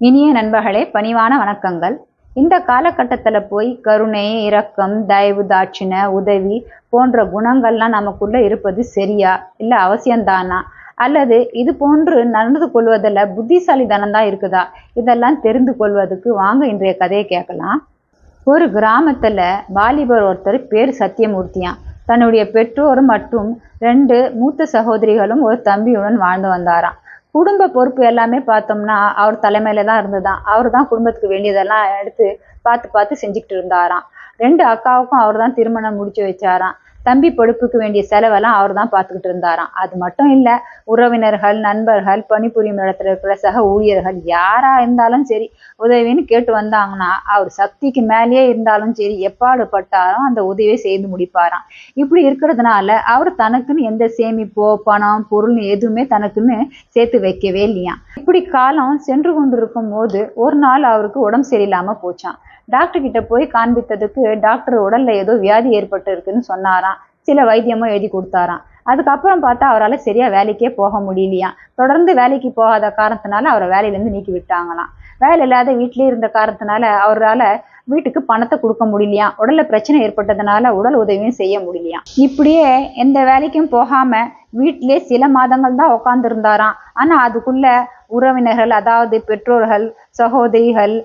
இனிய நண்பர்களே, பணிவான வணக்கங்கள். இந்த காலகட்டத்தில் போய் கருணை, இரக்கம், தயவு, தாட்சிணை, உதவி போன்ற குணங்கள்லாம் நமக்குள்ள இருப்பது சரியா, இல்லை அவசியம்தானா, அல்லது இது போன்று நடந்து கொள்வதில் புத்திசாலித்தனம் தான் இருக்குதா? இதெல்லாம் தெரிந்து கொள்வதற்கு வாங்க இன்றைய கதையை கேட்கலாம். ஒரு கிராமத்துல வாலிபர் ஒருத்தர் பேர் சத்தியமூர்த்தியான். தன்னுடைய பெற்றோர் மற்றும் 2 மூத்த சகோதரிகளும் ஒரு தம்பியுடன் வாழ்ந்து வந்தாராம். குடும்ப பொறுப்பு எல்லாமே பார்த்தோம்னா அவர் தலைமையில தான் இருந்ததாம். அவர் தான் குடும்பத்துக்கு வேண்டியதெல்லாம் எடுத்து பார்த்து பார்த்து செஞ்சுக்கிட்டு இருந்தாராம். 2 அக்காவுக்கும் அவர் தான் திருமணம் முடிச்சு வச்சாராம். தம்பி படிப்புக்கு வேண்டிய செலவெல்லாம் அவர் தான் பார்த்துக்கிட்டு இருந்தாராம். அது மட்டும் இல்ல, உறவினர்கள், நண்பர்கள், பணிபுரியும் இடத்துல இருக்கிற சக ஊழியர்கள் யாரா இருந்தாலும் சரி, உதவின்னு கேட்டு வந்தாங்கன்னா அவர் சக்திக்கு மேலேயே இருந்தாலும் சரி, எப்பாடு பட்டாலும் அந்த உதவியை செய்து முடிப்பாராம். இப்படி இருக்கிறதுனால அவர் தனக்குன்னு எந்த சேமிப்போ, பணம், பொருள் எதுவுமே தனக்குன்னு சேர்த்து வைக்கவே இல்லையாம். இப்படி காலம் சென்று கொண்டிருக்கும் போது ஒரு நாள் அவருக்கு உடம்பு சரியில்லாம போச்சாம். டாக்டர் கிட்ட போய் காண்பித்ததுக்கு டாக்டர் உடல்ல ஏதோ வியாதி ஏற்பட்டு இருக்குன்னு சொன்னாராம். சில வைத்தியமும் எழுதி கொடுத்தாராம். அதுக்கப்புறம் பார்த்தா அவரால் சரியா வேலைக்கே போக முடியலையாம். தொடர்ந்து வேலைக்கு போகாத காரணத்தினால அவரை வேலையிலேருந்து நீக்கி விட்டாங்களாம். வேலை இல்லாத வீட்டிலே இருந்த காரணத்தினால அவரால் வீட்டுக்கு பணத்தை கொடுக்க முடியலையாம். உடல்ல பிரச்சனை ஏற்பட்டதுனால உடல் உதவியும் செய்ய முடியலையாம். இப்படியே எந்த வேலைக்கும் போகாம வீட்டிலே சில மாதங்கள் தான் உட்கார்ந்து இருந்தாராம். ஆனா அதுக்குள்ள உறவினர்கள், அதாவது பெற்றோர்கள், சகோதரிகள்,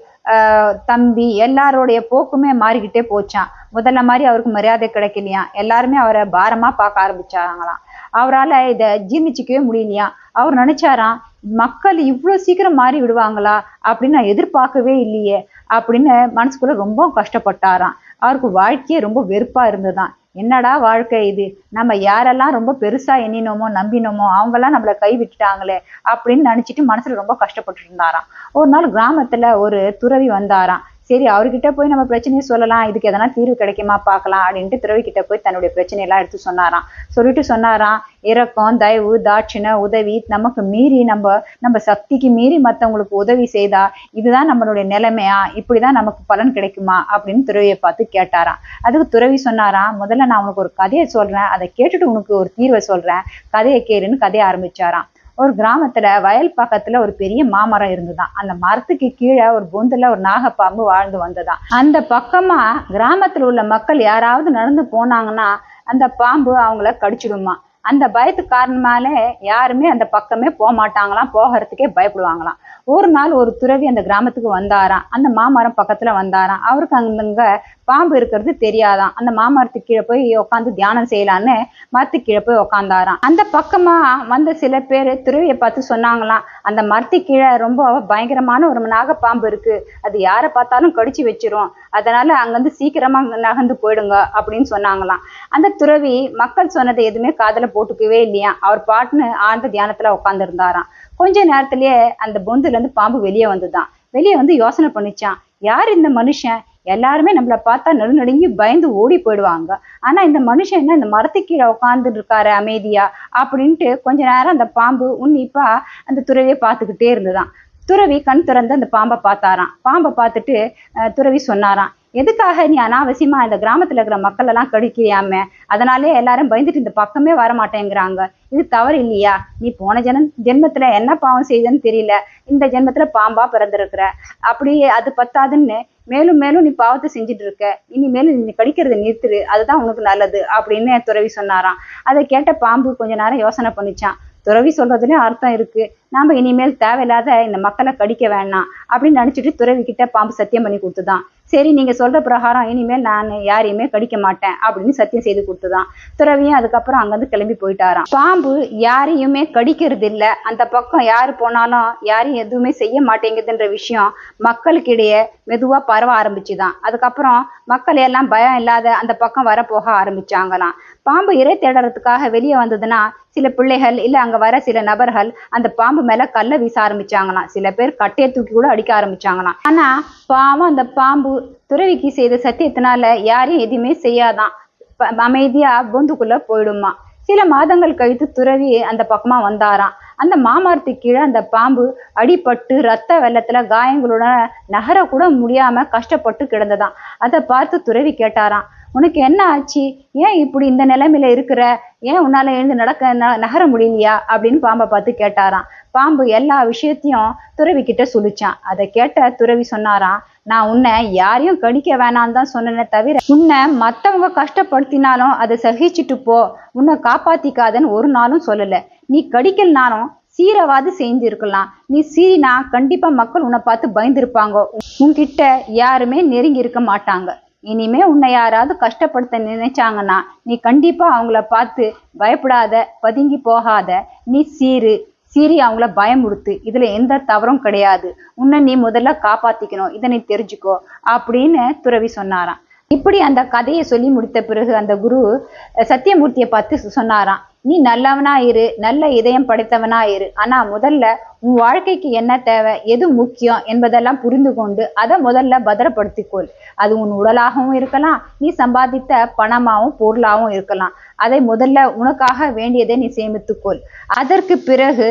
தம்பி எல்லாருடைய போக்குமே மாறிக்கிட்டே போச்சான். முதல்ல மாதிரி அவருக்கு மரியாதை கிடைக்கலையாம். எல்லாருமே அவரை பாரமா பார்க்க ஆரம்பிச்சாங்களாம். அவரால் இதை ஜீர்ணிச்சிக்கவே முடியலையாம். அவர் நினைச்சாராம், மக்கள் இவ்வளோ சீக்கிரம் மாறி விடுவாங்களா அப்படின்னு நான் எதிர்பார்க்கவே இல்லையே அப்படின்னு மனசுக்குள்ள ரொம்ப கஷ்டப்பட்டாராம். அவருக்கு வாழ்க்கையே ரொம்ப வெறுப்பா இருந்ததுதான். என்னடா வாழ்க்கை இது, நம்ம யாரெல்லாம் ரொம்ப பெருசா எண்ணினோமோ நம்பினோமோ அவங்கெல்லாம் நம்மளை கை விட்டுட்டாங்களே அப்படின்னு நினைச்சிட்டு மனசுல ரொம்ப கஷ்டப்பட்டு இருந்தாராம். ஒரு நாள் கிராமத்துல ஒரு துறவி வந்தாராம். சரி, அவர்கிட்ட போய் நம்ம பிரச்சனையை சொல்லலாம், இதுக்கு எதனா தீர்வு கிடைக்குமா பார்க்கலாம் அப்படின்ட்டு துறவி கிட்ட போய் தன்னுடைய பிரச்சனையெல்லாம் எடுத்து சொன்னாராம். சொல்லிட்டு சொன்னாராம், இரக்கம், தயவு, தாட்சிணை, உதவி நமக்கு மீறி நம்ம சக்திக்கு மீறி மற்றவங்களுக்கு உதவி செய்தா இதுதான் நம்மளுடைய நிலைமையா, இப்படிதான் நமக்கு பலன் கிடைக்குமா அப்படின்னு துறவியை பார்த்து கேட்டாராம். அதுக்கு துறவி சொன்னாராம், முதல்ல நான் உனக்கு ஒரு கதையை சொல்றேன், அதை கேட்டுட்டு உனக்கு ஒரு தீர்வை சொல்றேன், கதையை கேளுன்னு கதையை ஆரம்பிச்சாராம். ஒரு கிராமத்துல வயல் பக்கத்துல ஒரு பெரிய மாமரம் இருந்துதான். அந்த மரத்துக்கு கீழே ஒரு பொந்துல ஒரு நாகப்பாம்பு வாழ்ந்து வந்ததாம். அந்த பக்கமா கிராமத்துல உள்ள மக்கள் யாராவது நடந்து போனாங்கன்னா அந்த பாம்பு அவங்கள கடிச்சிடுமா. அந்த பயத்து காரணமாலே யாருமே அந்த பக்கமே போக மாட்டாங்களாம், போகிறதுக்கே பயப்படுவாங்களாம். ஒரு நாள் ஒரு துறவி அந்த கிராமத்துக்கு வந்தாராம். அந்த மாமரம் பக்கத்துல வந்தாராம். அவருக்கு அங்க பாம்பு இருக்கிறது தெரியாதாம். அந்த மாமரத்துக்கு கீழே போய் உட்காந்து தியானம் செய்யலான்னு மரத்துக்கு கீழே போய் உட்காந்தாராம். அந்த பக்கமா வந்த சில பேர் துறவியை பார்த்து சொன்னாங்களாம், அந்த மரத்துக்கு கீழே ரொம்ப பயங்கரமான ஒரு நாகப்பாம்பு இருக்கு, அது யாரை பார்த்தாலும் கடிச்சு வச்சிரும், அதனால அங்கிருந்து சீக்கிரமா நகர்ந்து போயிடுங்க அப்படின்னு சொன்னாங்களாம். அந்த துறவி மக்கள் சொன்னதை எதுவுமே காதுல போட்டுக்கவே இல்லையா. அவர் பாட்டுன்னு ஆழ்ந்த தியானத்துல உட்கார்ந்து இருந்தாராம். கொஞ்ச நேரத்திலேயே அந்த பொந்துல இருந்து பாம்பு வெளியே வந்துதான். வெளியே வந்து யோசனை பண்ணிச்சான், யார் இந்த மனுஷன், எல்லாருமே நம்மள பார்த்தா நடுநடுங்கி பயந்து ஓடி போயிடுவாங்க, ஆனா இந்த மனுஷன் என்ன இந்த மரத்துக்கு கீழே உட்கார்ந்துட்டு இருக்காரு அமைதியா அப்படின்ட்டு கொஞ்ச நேரம் அந்த பாம்பு உன்னிப்பா அந்த துறவியை பார்த்துக்கிட்டே இருந்துதான். துறவி கண் திறந்து அந்த பாம்பை பார்த்தாராம். பாம்பை பார்த்துட்டு துறவி சொன்னாராம், எதுக்காக நீ அனாவசியமா இந்த கிராமத்துல இருக்கிற மக்கள் எல்லாம் கடிக்கிறியாம, அதனாலே எல்லாரும் பயந்துட்டு இந்த பக்கமே வர மாட்டேங்கிறாங்க, இது தவறு இல்லையா? நீ போன ஜென்மத்துல என்ன பாவம் செய்தன்னு தெரியல, இந்த ஜென்மத்துல பாம்பா பிறந்திருக்கிற, அப்படியே அது பத்தாதுன்னு மேலும் மேலும் நீ பாவத்தை செஞ்சுட்டு இருக்க, இனிமேலும் நீ கடிக்கிறத நிறுத்துரு, அதுதான் உனக்கு நல்லது அப்படின்னு துறவி சொன்னாராம். அதை கேட்ட பாம்பு கொஞ்ச நேரம் யோசனை பண்ணிச்சான். துறவி சொல்றதுலயும் அர்த்தம் இருக்கு, நாம இனிமேல் தேவையில்லாத இந்த மக்களை கடிக்க வேண்டாம் அப்படின்னு நினைச்சிட்டு துறவி கிட்ட பாம்பு சத்தியம் பண்ணி கொடுத்துதான். சரி, நீங்க சொல்ற பிரகாரம் இனிமேல் நான் யாரையுமே கடிக்க மாட்டேன் அப்படின்னு சத்தியம் செய்து கொடுத்துதான். துறவியும் அதுக்கப்புறம் அங்கிருந்து கிளம்பி போயிட்டாராம். பாம்பு யாரையுமே கடிக்கிறது இல்ல, அந்த பக்கம் யாரு போனாலும் யாரையும் எதுவுமே செய்ய மாட்டேங்குதுன்ற விஷயம் மக்களுக்கு இடையே மெதுவா பரவ ஆரம்பிச்சுதான். அதுக்கப்புறம் மக்கள் எல்லாம் பயம் இல்லாத அந்த பக்கம் வரப்போக ஆரம்பிச்சாங்களாம். பாம்பு இறை தேடுறதுக்காக வெளியே வந்ததுன்னா சில பிள்ளைகள் இல்ல அங்க வர சில நபர்கள் அந்த பாம்பு மேல கல்ல வீச ஆரம்பிச்சாங்களாம். சில பேர் கட்டையை தூக்கி கூட அடிக்க ஆரம்பிச்சாங்களாம். ஆனா பாவம் அந்த பாம்பு துறவிக்கு செய்த சத்தியத்தினால யாரையும் எதுவுமே செய்யாதான், அமைதியா பொந்துக்குள்ள போயிடுமா. சில மாதங்கள் கழித்து துறவி அந்த பக்கமா வந்தாராம். அந்த மாமரத்துக்கு கீழே அந்த பாம்பு அடிபட்டு ரத்த வெள்ளத்துல காயங்களுடன் நகர கூட முடியாம கஷ்டப்பட்டு கிடந்ததாம். அதை பார்த்து துறவி கேட்டாராம், உனக்கு என்ன ஆச்சு, ஏன் இப்படி இந்த நிலைமையில இருக்கிற, ஏன் உன்னால எழுந்து நகர முடியலையா அப்படின்னு பாம்பை பார்த்து கேட்டாராம். பாம்பு எல்லா விஷயத்தையும் துறவி கிட்ட சொல்லிச்சான். அதை கேட்ட துறவி சொன்னாராம், நான் உன்னை யாரையும் கடிக்க வேணான்னு தான் சொன்னேனே தவிர உன்னை மற்றவங்க கஷ்டப்படுத்தினாலும் அதை சகிச்சுட்டு போ, உன்னை காப்பாத்திக்காதன்னு ஒரு நாளும் சொல்லலை. நீ கடிக்கலனாலும் சீரவாது செஞ்சிருக்கலாம். நீ சீரினா கண்டிப்பா மக்கள் உன்னை பார்த்து பயந்துருப்பாங்க. உன்கிட்ட யாருமே நெருங்கி இருக்க மாட்டாங்க. இனிமே உன்னை யாராவது கஷ்டப்படுத்த நினைச்சாங்கன்னா நீ கண்டிப்பா அவங்கள பார்த்து பயப்படாத, பதுங்கி போகாத, நீ சீறி அவங்கள பயமுறுத்து. இதுல எந்த தவறும் கிடையாது. உன்னை நீ முதல்ல காப்பாத்திக்கணும், இதை நீ தெரிஞ்சுக்கோ அப்படின்னு துறவி சொன்னாராம். இப்படி அந்த கதையை சொல்லி முடித்த பிறகு அந்த குரு சத்தியமூர்த்தியை பார்த்து சொன்னாராம், நீ நல்லவனா இரு, நல்ல இதயம் படைத்தவனா இரு. ஆனா முதல்ல உன் வாழ்க்கைக்கு என்ன தேவை, எது முக்கியம் என்பதெல்லாம் புரிந்து கொண்டு அதை முதல்ல பத்திரப்படுத்திக்கொள். அது உன் உடலாகவும் இருக்கலாம், நீ சம்பாதித்த பணமாகவும் பொருளாகவும் இருக்கலாம். அதை முதல்ல உனக்காக வேண்டியதை நீ சேமித்துக்கொள். அதற்கு பிறகு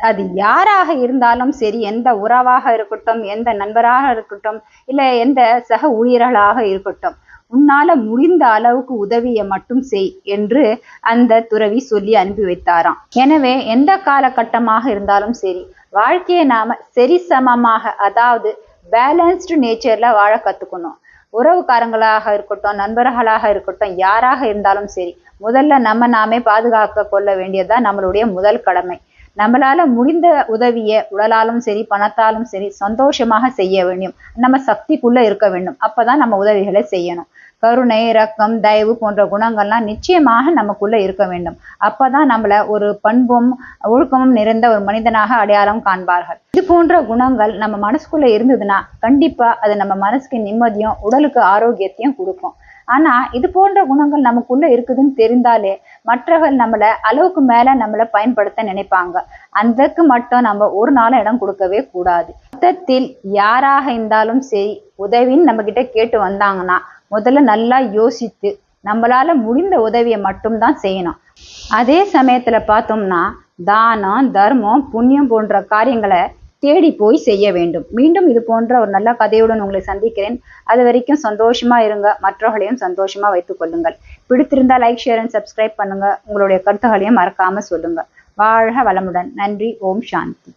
அது யாராக இருந்தாலும் சரி, எந்த உறவாக இருக்கட்டும், எந்த நண்பராக இருக்கட்டும், இல்லை எந்த சக ஊழியர்களாக இருக்கட்டும், உன்னால முடிந்த அளவுக்கு உதவியை மட்டும் செய் என்று அந்த துறவி சொல்லி அனுப்பி வைத்தாராம். எனவே எந்த காலகட்டமாக இருந்தாலும் சரி, வாழ்க்கையை நாம சரிசமமாக, அதாவது பேலன்ஸ்டு நேச்சர்ல வாழ கத்துக்கணும். உறவுக்காரங்களாக இருக்கட்டும், நண்பர்களாக இருக்கட்டும், யாராக இருந்தாலும் சரி, முதல்ல நாமே பாதுகாக்க கொள்ள வேண்டியதுதான் நம்மளுடைய முதல் கடமை. நம்மளால முடிந்த உதவியை உடலாலும் சரி, பணத்தாலும் சரி, சந்தோஷமாக செய்ய வேண்டும். நம்ம சக்திக்குள்ள இருக்க வேண்டும். அப்பதான் நம்ம உதவிகளை செய்யணும். கருணை, இரக்கம், தயவு போன்ற குணங்கள்லாம் நிச்சயமாக நமக்குள்ள இருக்க வேண்டும். அப்பதான் நம்மள ஒரு பண்பும் ஒழுக்கமும் நிறைந்த ஒரு மனிதனாக அடையாளம் காண்பார்கள். இது போன்ற குணங்கள் நம்ம மனசுக்குள்ள இருந்ததுன்னா கண்டிப்பா அது நம்ம மனசுக்கு நிம்மதியும் உடலுக்கு ஆரோக்கியத்தையும் கொடுக்கும். ஆனா இது போன்ற குணங்கள் நமக்குள்ள இருக்குதுன்னு தெரிந்தாலே மற்றவர்கள் நம்மள அளவுக்கு மேல நம்மளை பயன்படுத்த நினைப்பாங்க. அதுக்கு மட்டும் நம்ம ஒரு நாளும் இடம் கொடுக்கவே கூடாது. மொத்தத்தில் யாராக இருந்தாலும் சரி, உதவின்னு நம்ம கிட்ட கேட்டு வந்தாங்கன்னா முதல்ல நல்லா யோசித்து நம்மளால முடிந்த உதவியை மட்டும்தான் செய்யணும். அதே சமயத்துல பார்த்தோம்னா தானம், தர்மம், புண்ணியம் போன்ற காரியங்களை தேடி போய் செய்ய வேண்டும். மீண்டும் இது போன்ற ஒரு நல்ல கதையுடன் உங்களை சந்திக்கிறேன். அது வரைக்கும் சந்தோஷமா இருங்க, மற்றவர்களையும் சந்தோஷமா வைத்துக் கொள்ளுங்கள். பிடித்திருந்தா லைக், ஷேர் அண்ட் சப்ஸ்கிரைப் பண்ணுங்க. உங்களுடைய கருத்துக்களையும் மறக்காம சொல்லுங்க. வாழ்க வளமுடன். நன்றி. ஓம் சாந்தி.